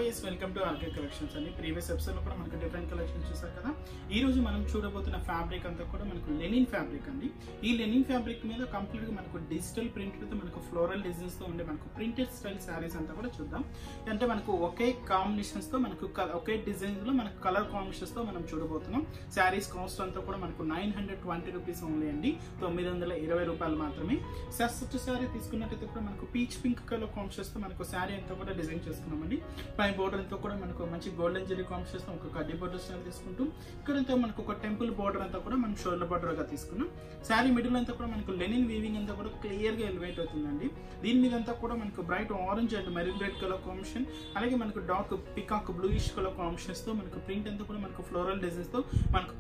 yes, welcome to RK Collections అండి. Previous episode లో కూడా మనకు డిఫరెంట్ కలెక్షన్స్ చూసారు కదా. ఈ రోజు మనం చూడబోతున్న ఫ్యాబ్రిక్ అంతా కూడా మనకు లెనిన్ ఫ్యాబ్రిక్ అండి. ఈ లెనిన్ ఫ్యాబ్రిక్ మీద కంప్లీట్ గా మనకు డిజిటల్ ప్రింట్ తో మనకు ఫ్లోరల్ డిజైన్స్ తో ఉండే మనకు ప్రింటెడ్ స్టైల్ శారీస్ అంతా కూడా చూద్దాం. అంటే మనకు ఒకే కాంబినేషన్స్ తో మనకు ఒకే డిజైన్ లో మనకు కలర్ కాంబినేషన్స్ తో మనం చూడబోతున్నాం. శారీస్ కాస్ట్ అంతా కూడా మనకు 920 రూపీస్ ఓన్లీ అండి, 920 రూపాయలు మాత్రమే. ఫస్ట్ శారీ తీసుకున్నట్టయితే కూడా మనకు పీచ్ పింక్ కలర్ కాంబినేషన్స్ తో మనకు శారీ అంతా కూడా డిజైన్ చేసుకున్నామండి. పై బోర్డర్ అంతా కూడా మనకు మంచి గోల్డెన్ జెరీ కాంబినేషన్స్ తో ఒక కడ్డీ బోర్డర్ స్టైల్ తీసుకుంటూ ఇక్కడంతా మనకు ఒక టెంపుల్ బోర్డర్ అంతా కూడా మనం షోల్డర్ బోర్డర్ గా తీసుకున్నాం. శారీ మిడిల్ అంతా కూడా మనకు లెనిన్ వీవింగ్ అంతా కూడా క్లియర్ గా ఎలివేట్ అవుతుందండి. దీని మీద అంతా కూడా మనకు bright orange and maroon red colour combination, అలాగే మనకు dark peacock bluish colour combinations తో మనకు ప్రింట్ అంతా కూడా మనకు ఫ్లోరల్ డిజైన్స్ తో మనకు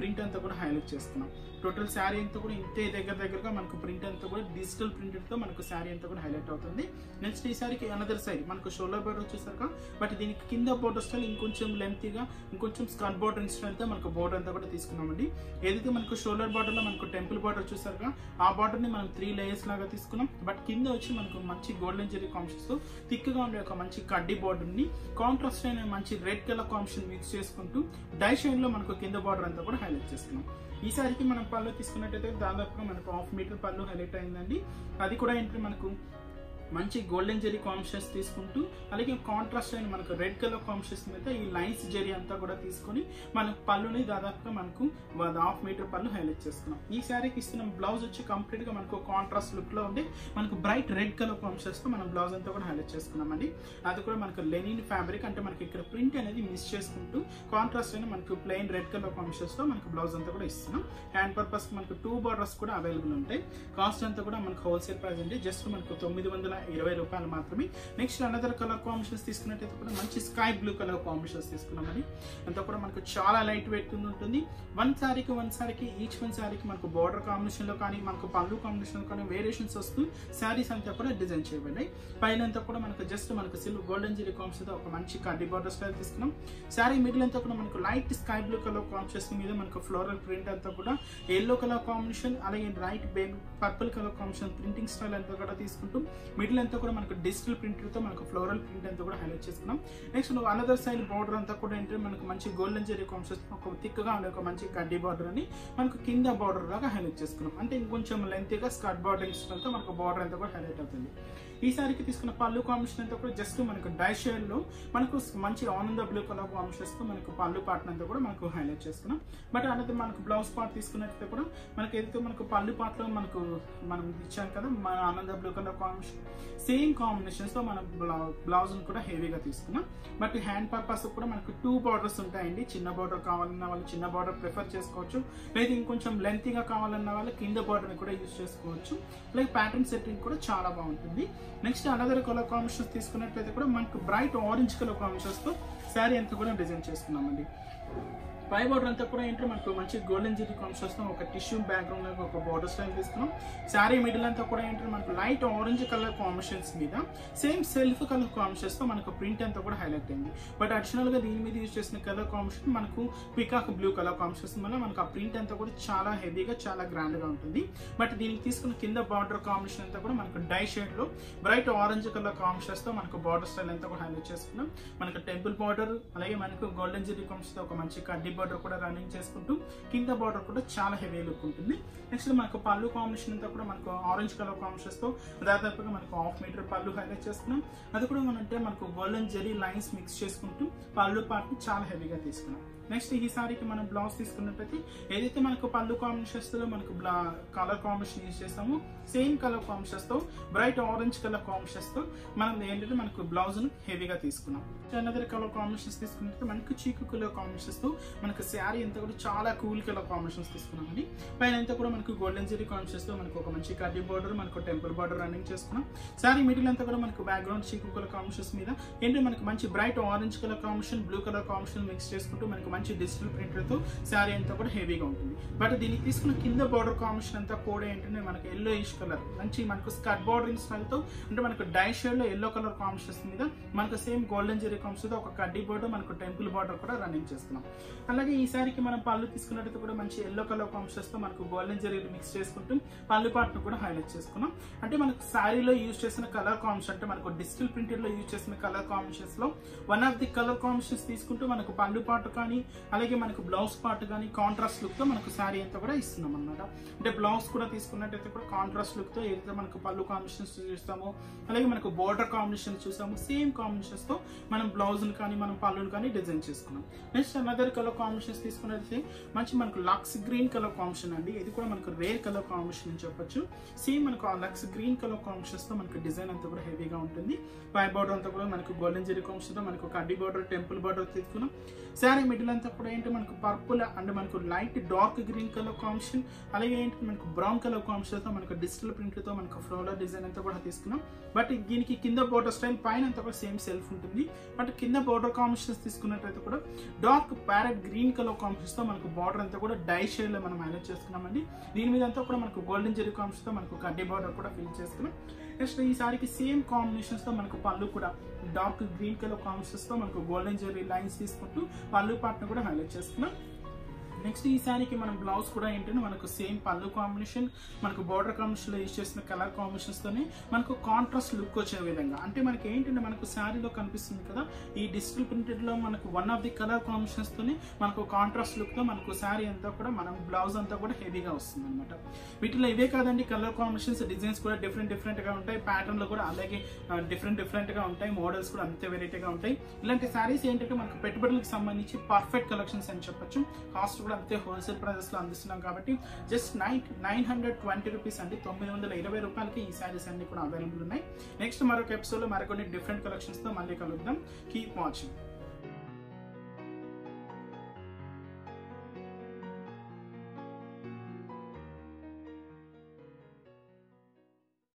ప్రింట్ అంతా కూడా హైలైట్ చేస్తున్నాం. టోటల్ శారీ అంతా కూడా ఇంతే దగ్గరగా మనకు ప్రింట్ అంతా కూడా డిజిటల్ ప్రింటెడ్ తో మనకు శారీ అంతా కూడా హైలైట్ అవుతుంది. నెక్స్ట్ ఈ శారీకి అనదర్ సైడ్ మనకు షోల్డర్ బోర్డర్ వచ్చేసరికి బట్ దీనికి కింద బోర్డర్ స్టైల్ ఇంకొంచెం లెంతీగా ఇంకొంచెం స్కర్ట్ బోర్డర్ స్టైల్ తో మనకు బోర్డర్ అంతా కూడా తీసుకున్నామండి. ఏదైతే మనకు షోల్డర్ బోర్డర్ లో మనకు టెంపుల్ బోర్డర్ చూసారుగా ఆ బోర్డర్ ని మనం 3 లేయర్స్ లాగా తీసుకున్నాం. బట్ కింద వచ్చి మనకు మంచి గోల్డెన్ జెరీ కాంబినేషన్స్ తో థిక్ గా ఉండే ఒక మంచి కడ్డీ బోర్డర్ ని కాంట్రాస్ట్ అయిన మంచి రెడ్ కలర్ కాంబినేషన్ మిక్స్ చేసుకుంటూ డై షైన్ లో మనకు కింద బోర్డర్ అంతా కూడా హైలైట్ చేసుకున్నాం. ఈ సారికి మనం పళ్ళు తీసుకున్నట్టయితే దాదాపుగా మనకు 1/2 మీటర్ పళ్ళు హైలైట్ అయిందండి. అది కూడా ఏంటంటే మనకు మంచి గోల్డెన్ జెరీ కాంబినేషన్స్ తీసుకుంటూ అలాగే కాంట్రాస్ట్ అయిన మనకు రెడ్ కలర్ కాంబినేషన్స్ మీద ఈ లైన్స్ జెరీ అంతా కూడా తీసుకొని మనకు పళ్ళుని దాదాపుగా మనకు 1/2 మీటర్ పళ్ళు హైలైట్ చేసుకున్నాం. ఈ శారీకి ఇస్తున్న బ్లౌజ్ వచ్చి కంప్లీట్ గా మనకు కాంట్రాస్ట్ లుక్ లో ఉండి మనకు బ్రైట్ రెడ్ కలర్ కాంబినేషన్స్ తో మనం బ్లౌజ్ అంతా కూడా హైలైట్ చేసుకున్నామండి. అది కూడా మనకు లెనిన్ ఫ్యాబ్రిక్ అంటే మనకి ఇక్కడ ప్రింట్ అనేది మిస్ చేసుకుంటూ కాంట్రాస్ట్ అయిన మనకు ప్లెయిన్ రెడ్ కలర్ కాంబినేషన్స్ తో మనకు బ్లౌజ్ అంతా కూడా ఇస్తున్నాం. హ్యాండ్ పర్పస్ మనకు 2 బార్డర్స్ కూడా అవైలబుల్ ఉంటాయి. కాస్ట్ అంతా కూడా మనకు హోల్సేల్ ప్రైస్ అండి, జస్ట్ మనకు 920 రూపాయలు మాత్రమే. నెక్స్ట్ అనదర్ కలర్ కాంబినేషన్స్ తీసుకున్నట్టయితే కూడా మంచి స్కై బ్లూ కలర్ కాంబినేషన్స్ తీసుకున్నామని. అంతా కూడా మనకు చాలా లైట్ వెయిట్ ఉంటుంది. వన్ సారీకి ఈచ్ వన్ సారీకి మనకు బార్డర్ కాంబినేషన్ లో కానీ మనకు పళ్ళు కాంబినేషన్ లో కానీ వేరియేషన్స్ వస్తూ శారీస్ అంతా కూడా డిజైన్ చేయబడ్డాయి. పైన అంతా కూడా మనకు జస్ట్ మనకు సిల్వర్ గోల్డెన్ జెరీ కాంబినేషన్ తో ఒక మంచి కడ్డీ బార్డర్ స్టైల్ తీసుకున్నాం. శారీ మిడిల్ అంతా కూడా మనకు light sky blue colour combinations మీద మనకు ఫ్లోరల్ ప్రింట్ అంతా కూడా ఎల్లో కలర్ కాంబినేషన్ అలాగే light baby purple colour combination printing style అంతా కూడా తీసుకుంటూ మిడిల్ అంతా కూడా మనకు డిజిటల్ ప్రింట్ తో మనకు ఫ్లోరల్ ప్రింట్ అంతా కూడా హైలైట్ చేసుకున్నాం. నెక్స్ట్ అనదర్ సైడ్ బోర్డర్ అంతా కూడా ఏంటంటే మనకు మంచి గోల్డెన్ జెరీ కాంబినేషన్ ఒక థిక్ గా ఉండే ఒక మంచి కడ్డీ బార్డర్ అని మనకు కింద బార్డర్ లాగా హైలైట్ చేసుకున్నాం. అంటే ఇంకొంచెం లెంతీగా స్కర్ట్ బార్డరింగ్ స్టైల్ తో మనకు బార్డర్ అంతా కూడా హైలైట్ అవుతుంది. ఈ సారికి తీసుకున్న పళ్ళు కాంబినేషన్ అంతా కూడా జస్ట్ మనకు డై షేడ్ లో మనకు మంచి ఆనంద బ్లూ కలర్ కాంబినేషన్స్ తో మనకు పళ్ళు పార్ట్ అంతా కూడా మనకు హైలైట్ చేసుకున్నాం. బట్ అనేది మనకు బ్లౌజ్ పార్ట్ తీసుకున్నట్లయితే కూడా మనకి ఏదైతే మనకు పళ్ళు పార్ట్ లో మనం ఇచ్చాం కదా మన ఆనంద blue colour combination same combinations తో మన బ్లౌజ్ కూడా హెవీగా తీసుకున్నాం. బట్ హ్యాండ్ పర్పస్ కూడా మనకు 2 బార్డర్స్ ఉంటాయండి. చిన్న బార్డర్ కావాలన్న వాళ్ళు చిన్న బార్డర్ ప్రిఫర్ చేసుకోవచ్చు, లేదా ఇంకొంచెం లెంతీగా కావాలన్న వాళ్ళు కింద బార్డర్ కూడా యూజ్ చేసుకోవచ్చు. అలాగే ప్యాటర్న్ సెట్టింగ్ కూడా చాలా బాగుంటుంది. నెక్స్ట్ అనదర్ కలర్ కాంబినేషన్స్ తీసుకున్నట్లయితే కూడా మనకు బ్రైట్ ఆరెంజ్ కలర్ కాంబినేషన్స్ తో శారీ అంతా కూడా డిజైన్ చేసుకున్నామండి. పై బోర్డర్ అంతా కూడా ఏంటంటే మనకు మంచి గోల్డెన్ జెరీ కాంబినేషన్స్ తో ఒక టిష్యూ బ్యాక్గ్రౌండ్ లాగా ఒక బోర్డర్ స్టైల్ తీసుకున్నాం. శారీ మిడిల్ అంతా కూడా ఏంటంటే మనకు లైట్ ఆరెంజ్ కలర్ కాంబినేషన్స్ మీద సేమ్ సెల్ఫ్ కలర్ కాంబినేషన్స్ తో మనకు ప్రింట్ అంతా కూడా హైలైట్ అయింది. బట్ అడిషనల్ గా దీని మీద యూజ్ చేసిన కలర్ కాంబినేషన్ మనకు పికాక్ బ్లూ కలర్ కాంబినేషన్స్ వల్ల మనకు ఆ ప్రింట్ అంతా కూడా చాలా హెవీగా చాలా గ్రాండ్ గా ఉంటుంది. బట్ దీనికి తీసుకున్న కింద బార్డర్ కాంబినేషన్ అంతా కూడా మనకు డై షేడ్ లో బ్రైట్ ఆరెంజ్ కలర్ కాంబినేషన్స్ తో మనకు బార్డర్ స్టైల్ అంతా కూడా హైలైట్ చేసుకున్నాం. మనకు టెంపుల్ బార్డర్ అలాగే మనకు గోల్డెన్ జెరీ కాంబినేషన్ తో ఒక మంచి కడ్డీ బార్డర్ కూడా రన్నింగ్ చేసుకుంటూ కింద బార్డర్ కూడా చాలా హెవీ లుక్ ఉంటుంది. నెక్స్ట్ మనకు పళ్ళు కాంబినేషన్ అంతా కూడా మనకు ఆరెంజ్ కలర్ కాంబినేషన్స్ తో దాదాపుగా మనకు 1/2 మీటర్ పళ్ళు హైలైట్ చేసుకున్నాం. అది కూడా అంటే మనకు గోల్డెన్ జెరీ లైన్స్ మిక్స్ చేసుకుంటూ పళ్ళు పార్ట్ చాలా హెవీగా తీసుకున్నాం. నెక్స్ట్ ఈ సారీకి మనం బ్లౌజ్ తీసుకున్నట్టయితే ఏదైతే మనకు పళ్ళు కాంబినేషన్స్ తో మనకు కలర్ కాంబినేషన్ యూజ్ చేస్తామో సేమ్ కలర్ కాంబినేషన్స్ తో బ్రైట్ ఆరెంజ్ కలర్ కాంబినేషన్స్ తో మనం ఏంటంటే మనకు బ్లౌజ్ ను హెవీగా తీసుకున్నాం. అనదర్ కలర్ కాంబినేషన్స్ తీసుకున్నట్టు మనకు చీకు కలర్ కాంబినేషన్స్ తో మనకు శారీ అంతా కూడా చాలా కూల్ కలర్ కాంబినేషన్స్ తీసుకున్నామండి. పైన అంతా కూడా మనకు గోల్డెన్ జెరీ కాంబినేషన్స్ తో మనకు ఒక మంచి కడ్డీ బార్డర్ మనకు టెంపుల్ బార్డర్ రన్నింగ్ చేసుకున్నాం. శారీ మిడిల్ అంతా కూడా మనకు బ్యాక్గ్రౌండ్ చీకు కలర్ కాంబినేషన్స్ మీద ఏంటంటే మనకు మంచి bright orange colour combination blue colour combination mix చేసుకుంటూ మనకు మంచి మంచి డిజిటల్ ప్రింటర్తో శారీ అంతా కూడా హెవీగా ఉంటుంది. బట్ దీనికి తీసుకున్న కింద బార్డర్ కాంబినేషన్ అంతా కూడా ఏంటంటే మనకు ఎల్లోయిష్ కలర్ మంచి మనకు స్కర్ట్ బార్డరింగ్ స్టైల్తో అంటే మనకు డై షేడ్లో ఎల్లో కలర్ కాంబినేషన్స్ మీద మనకు సేమ్ గోల్డెన్ జెరీ కాంబినేషన్తో ఒక కడ్డీ బార్డర్ మనకు టెంపుల్ బార్డర్ కూడా రన్నింగ్ చేస్తున్నాం. అలాగే ఈ సారీకి మనం పళ్ళు తీసుకున్నట్టు కూడా మంచి ఎల్లో కలర్ కాంబినేషన్స్తో మనకు గోల్డెన్ జెరీ మిక్స్ చేసుకుంటూ పళ్ళు పార్ట్ను కూడా హైలైట్ చేసుకున్నాం. అంటే మనకు శారీలో యూజ్ చేసిన కలర్ కాంబినేషన్ అంటే మనకు డిజిటల్ ప్రింటెడ్ లో యూజ్ చేసిన కలర్ కాంబినేషన్స్ లో one of the colour combinations తీసుకుంటూ మనకు పళ్ళు పార్ట్ కానీ అలాగే మనకు బ్లౌజ్ పార్ట్ కానీ కాంట్రాస్ట్ లుక్ తో మనకు శారీ అంతా కూడా ఇస్తున్నాం అనమాట. అంటే బ్లౌజ్ కూడా తీసుకున్నట్టయితే కూడా కాంట్రాస్ట్ లుక్ తో ఏదైతే మనకు పళ్ళు కాంబినేషన్స్ చూస్తామో అలాగే మనకు బోర్డర్ కాంబినేషన్ చూసాము సేమ్ కాంబినేషన్స్ తో మనం బ్లౌజ్ కానీ మనం పళ్ళును కానీ డిజైన్ చేసుకున్నాం. నెక్స్ట్ అనదర్ కలర్ కాంబినేషన్స్ తీసుకున్నట్లయితే మంచి మనకు లక్స్ గ్రీన్ కలర్ కాంబినేషన్ అండి. ఇది కూడా మనకు రేర్ కలర్ కాంబినేషన్ అని చెప్పొచ్చు. సేమ్ మనకు ఆ లక్స్ గ్రీన్ కలర్ కాంబినేషన్స్ తో మనకు డిజైన్ అంతా కూడా హెవీగా ఉంటుంది. పై బార్డర్ అంతా కూడా మనకు గోల్డెన్ జెరీ కాంబినేషన్ తో మనకు కడ్డీ బార్డర్ టెంపుల్ బార్డర్ తీసుకున్నాం. శారీ మిడిల్ అంతా కూడా ఏంటి మనకు పర్పుల్ అండ్ మనకు light dark green colour combination అలాగే ఏంటి మనకు బ్రౌన్ కలర్ కాంబినేషన్ తో మనకు డిజిటల్ ప్రింట్ తో మనకు ఫ్లోరల్ డిజైన్ అంతా కూడా తీసుకున్నాం. బట్ దీనికి కింద బార్డర్ స్టైల్ పైన అంతా కూడా సేమ్ సెల్ఫ్ ఉంటుంది. బట్ కింద బార్డర్ కాంబినేషన్స్ తీసుకున్నట్లయితే కూడా dark parrot green colour combination తో మనకు బార్డర్ అంతా కూడా డై షేడ్ లో మనం మేనేజ్ చేసుకున్నామండి. దీని మీద అంతా కూడా మనకు గోల్డెన్ జెరీ కాంబినేషన్ తో మనకు కడ్డీ బార్డర్ కూడా ఫిల్ చేసుకున్నాం. నెక్స్ట్ ఈ సారీకి సేమ్ కాంబినేషన్స్ తో మనకు పళ్ళు కూడా డార్క్ గ్రీన్ కలర్ కాంబినేషన్స్ తో మనకు గోల్డెన్ జెరీ లైన్స్ తీసుకుంటూ పళ్ళు పార్ట్ కూడా హైలైట్ చేసుకున్నాం. నెక్స్ట్ ఈ సారీకి మనం బ్లౌజ్ కూడా ఏంటంటే మనకు సేమ్ పళ్ళు కాంబినేషన్ మనకు బార్డర్ కాంబినేషన్ లో యూజ్ చేసిన కలర్ కాంబినేషన్స్ తోనే మనకు కాంట్రాస్ట్ లుక్ వచ్చే విధంగా అంటే మనకి ఏంటంటే మనకు శారీలో కనిపిస్తుంది కదా ఈ డిజిటల్ ప్రింటెడ్ లో మనకు one of the colour combinations తోనే మనకు కాంట్రాస్ట్ లుక్ తో మనకు శారీ అంతా కూడా మనం బ్లౌజ్ అంతా కూడా హెవీగా వస్తుంది అనమాట. వీటిలో ఇవే కాదండి కలర్ కాంబినేషన్స్ డిజైన్స్ కూడా డిఫరెంట్ గా ఉంటాయి. ప్యాటర్న్ లో కూడా అలాగే డిఫరెంట్ గా ఉంటాయి. మోడల్స్ కూడా అంతే వెరైటీగా ఉంటాయి. ఇలాంటి శారీస్ ఏంటంటే మనకు పెట్టుబడులకు సంబంధించి పర్ఫెక్ట్ కలెక్షన్స్ అని చెప్పొచ్చు. కాస్ట్ కూడా అంతే హోల్సేల్ ప్రైజెస్ లో అందిస్తున్నాం కాబట్టి జస్ట్ 920 రూపీస్ అండి. 920 రూపాయలకి ఈ శారీస్ అన్ని కూడా అవైలబుల్ ఉన్నాయి. నెక్స్ట్ మరొక ఎపిసోడ్ లో మరికొన్ని డిఫరెంట్ కలెక్షన్స్ తో మళ్ళీ కలుద్దాం. Keep watching.